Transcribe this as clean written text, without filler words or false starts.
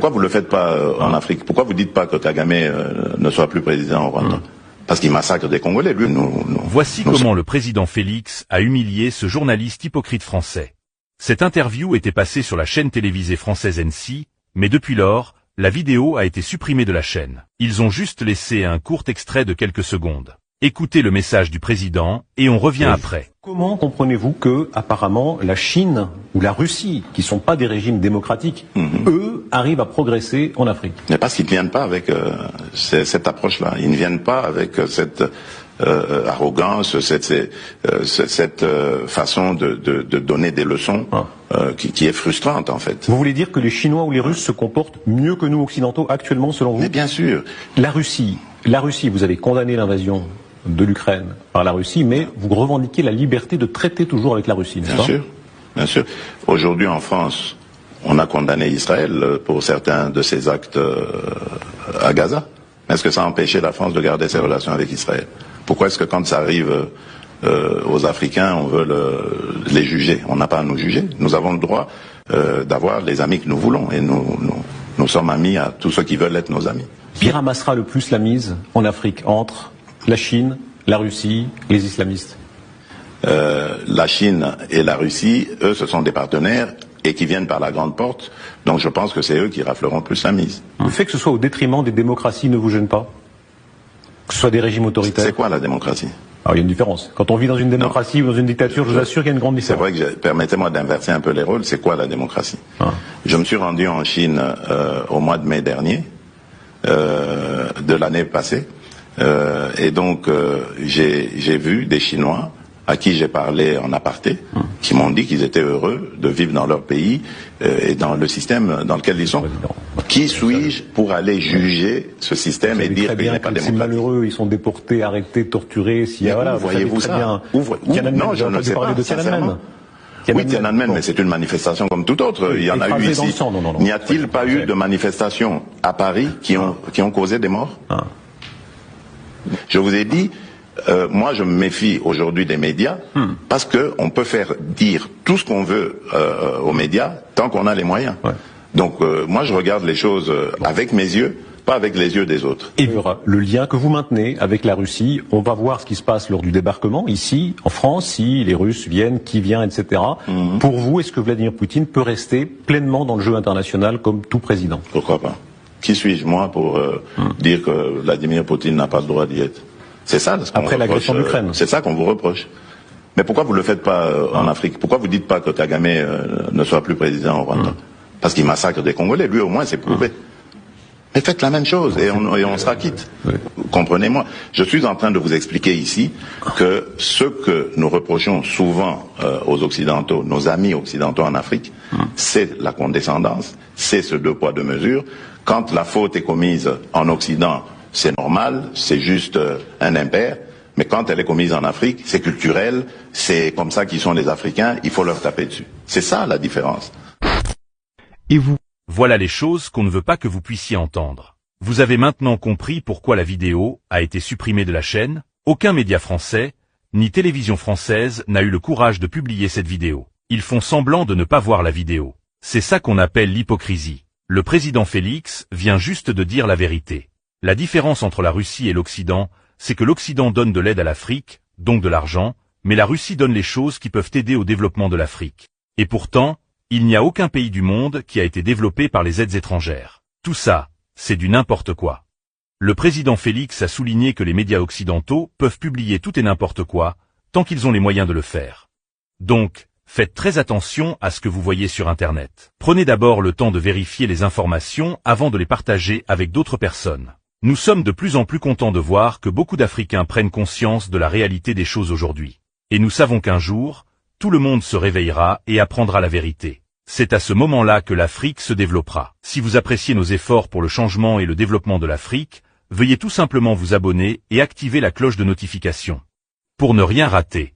Pourquoi vous ne le faites pas en Afrique? Pourquoi vous ne dites pas que Kagame ne soit plus président au Rwanda? Parce qu'il massacre des Congolais, lui. Voici comment le président Félix a humilié ce journaliste hypocrite français. Cette interview était passée sur la chaîne télévisée française NC, mais depuis lors, la vidéo a été supprimée de la chaîne. Ils ont juste laissé un court extrait de quelques secondes. Écoutez le message du président et on revient après. Comment comprenez-vous que, apparemment, la Chine ou la Russie, qui ne sont pas des régimes démocratiques, eux, arrivent à progresser en Afrique? Mais parce qu'ils ne viennent pas avec cette approche-là. Ils ne viennent pas avec cette arrogance, cette façon de donner des leçons qui est frustrante, en fait. Vous voulez dire que les Chinois ou les Russes se comportent mieux que nous occidentaux actuellement, selon vous? Mais bien sûr. La Russie, vous avez condamné l'invasion de l'Ukraine par la Russie, mais vous revendiquez la liberté de traiter toujours avec la Russie, n'est-ce pas? Bien sûr, bien sûr. Aujourd'hui en France, on a condamné Israël pour certains de ses actes à Gaza. Est-ce que ça a empêché la France de garder ses relations avec Israël? Pourquoi est-ce que quand ça arrive aux Africains, on veut les juger? On n'a pas à nous juger. Nous avons le droit d'avoir les amis que nous voulons, et nous sommes amis à tous ceux qui veulent être nos amis. Qui ramassera le plus la mise en Afrique entre la Chine, la Russie, les islamistes? La Chine et la Russie, eux, ce sont des partenaires et qui viennent par la grande porte. Donc je pense que c'est eux qui rafleront plus la mise. Le fait que ce soit au détriment des démocraties ne vous gêne pas? Que ce soit des régimes autoritaires? C'est quoi la démocratie? Alors il y a une différence. Quand on vit dans une démocratie ou dans une dictature, je vous assure qu'il y a une grande différence. C'est vrai que, permettez-moi d'inverser un peu les rôles, c'est quoi la démocratie? Je me suis rendu en Chine au mois de mai dernier, de l'année passée, et donc j'ai vu des Chinois à qui j'ai parlé en aparté, qui m'ont dit qu'ils étaient heureux de vivre dans leur pays et dans le système dans lequel ils sont. Qui suis-je pour aller juger ce système et dire qu'il n'est pas démocratique? C'est malheureux, ils sont déportés, arrêtés, torturés. Voyez-vous ça? Non, je ne sais pas, sincèrement. Oui, Tiananmen, mais c'est une manifestation comme toute autre. Il y en a eu ici. N'y a-t-il pas eu de manifestations à Paris qui ont causé des morts? Je vous ai dit, moi je me méfie aujourd'hui des médias parce qu'on peut faire dire tout ce qu'on veut aux médias tant qu'on a les moyens. Donc moi je regarde les choses avec mes yeux, pas avec les yeux des autres. Et le lien que vous maintenez avec la Russie, on va voir ce qui se passe lors du débarquement ici, en France, si les Russes viennent, qui vient, etc. Pour vous, est-ce que Vladimir Poutine peut rester pleinement dans le jeu international comme tout président? Pourquoi pas? Qui suis-je moi pour dire que Vladimir Poutine n'a pas le droit d'y être? C'est ça ce qu'on après l'agression d'Ukraine. C'est ça qu'on vous reproche. Mais pourquoi vous ne le faites pas en Afrique? Pourquoi vous ne dites pas que Kagame ne soit plus président au Rwanda? Parce qu'il massacre des Congolais, lui au moins c'est prouvé. Mais faites la même chose et on sera quitte. Comprenez-moi. Je suis en train de vous expliquer ici que ce que nous reprochons souvent aux Occidentaux, nos amis occidentaux en Afrique, c'est la condescendance, c'est ce deux poids deux mesures. Quand la faute est commise en Occident, c'est normal, c'est juste un impair. Mais quand elle est commise en Afrique, c'est culturel, c'est comme ça qu'ils sont les Africains, il faut leur taper dessus. C'est ça la différence. Et vous? Voilà les choses qu'on ne veut pas que vous puissiez entendre. Vous avez maintenant compris pourquoi la vidéo a été supprimée de la chaîne. Aucun média français, ni télévision française n'a eu le courage de publier cette vidéo. Ils font semblant de ne pas voir la vidéo. C'est ça qu'on appelle l'hypocrisie. Le président Félix vient juste de dire la vérité. La différence entre la Russie et l'Occident, c'est que l'Occident donne de l'aide à l'Afrique, donc de l'argent, mais la Russie donne les choses qui peuvent aider au développement de l'Afrique. Et pourtant, il n'y a aucun pays du monde qui a été développé par les aides étrangères. Tout ça, c'est du n'importe quoi. Le président Félix a souligné que les médias occidentaux peuvent publier tout et n'importe quoi, tant qu'ils ont les moyens de le faire. Donc, faites très attention à ce que vous voyez sur Internet. Prenez d'abord le temps de vérifier les informations avant de les partager avec d'autres personnes. Nous sommes de plus en plus contents de voir que beaucoup d'Africains prennent conscience de la réalité des choses aujourd'hui. Et nous savons qu'un jour, tout le monde se réveillera et apprendra la vérité. C'est à ce moment-là que l'Afrique se développera. Si vous appréciez nos efforts pour le changement et le développement de l'Afrique, veuillez tout simplement vous abonner et activer la cloche de notification pour ne rien rater.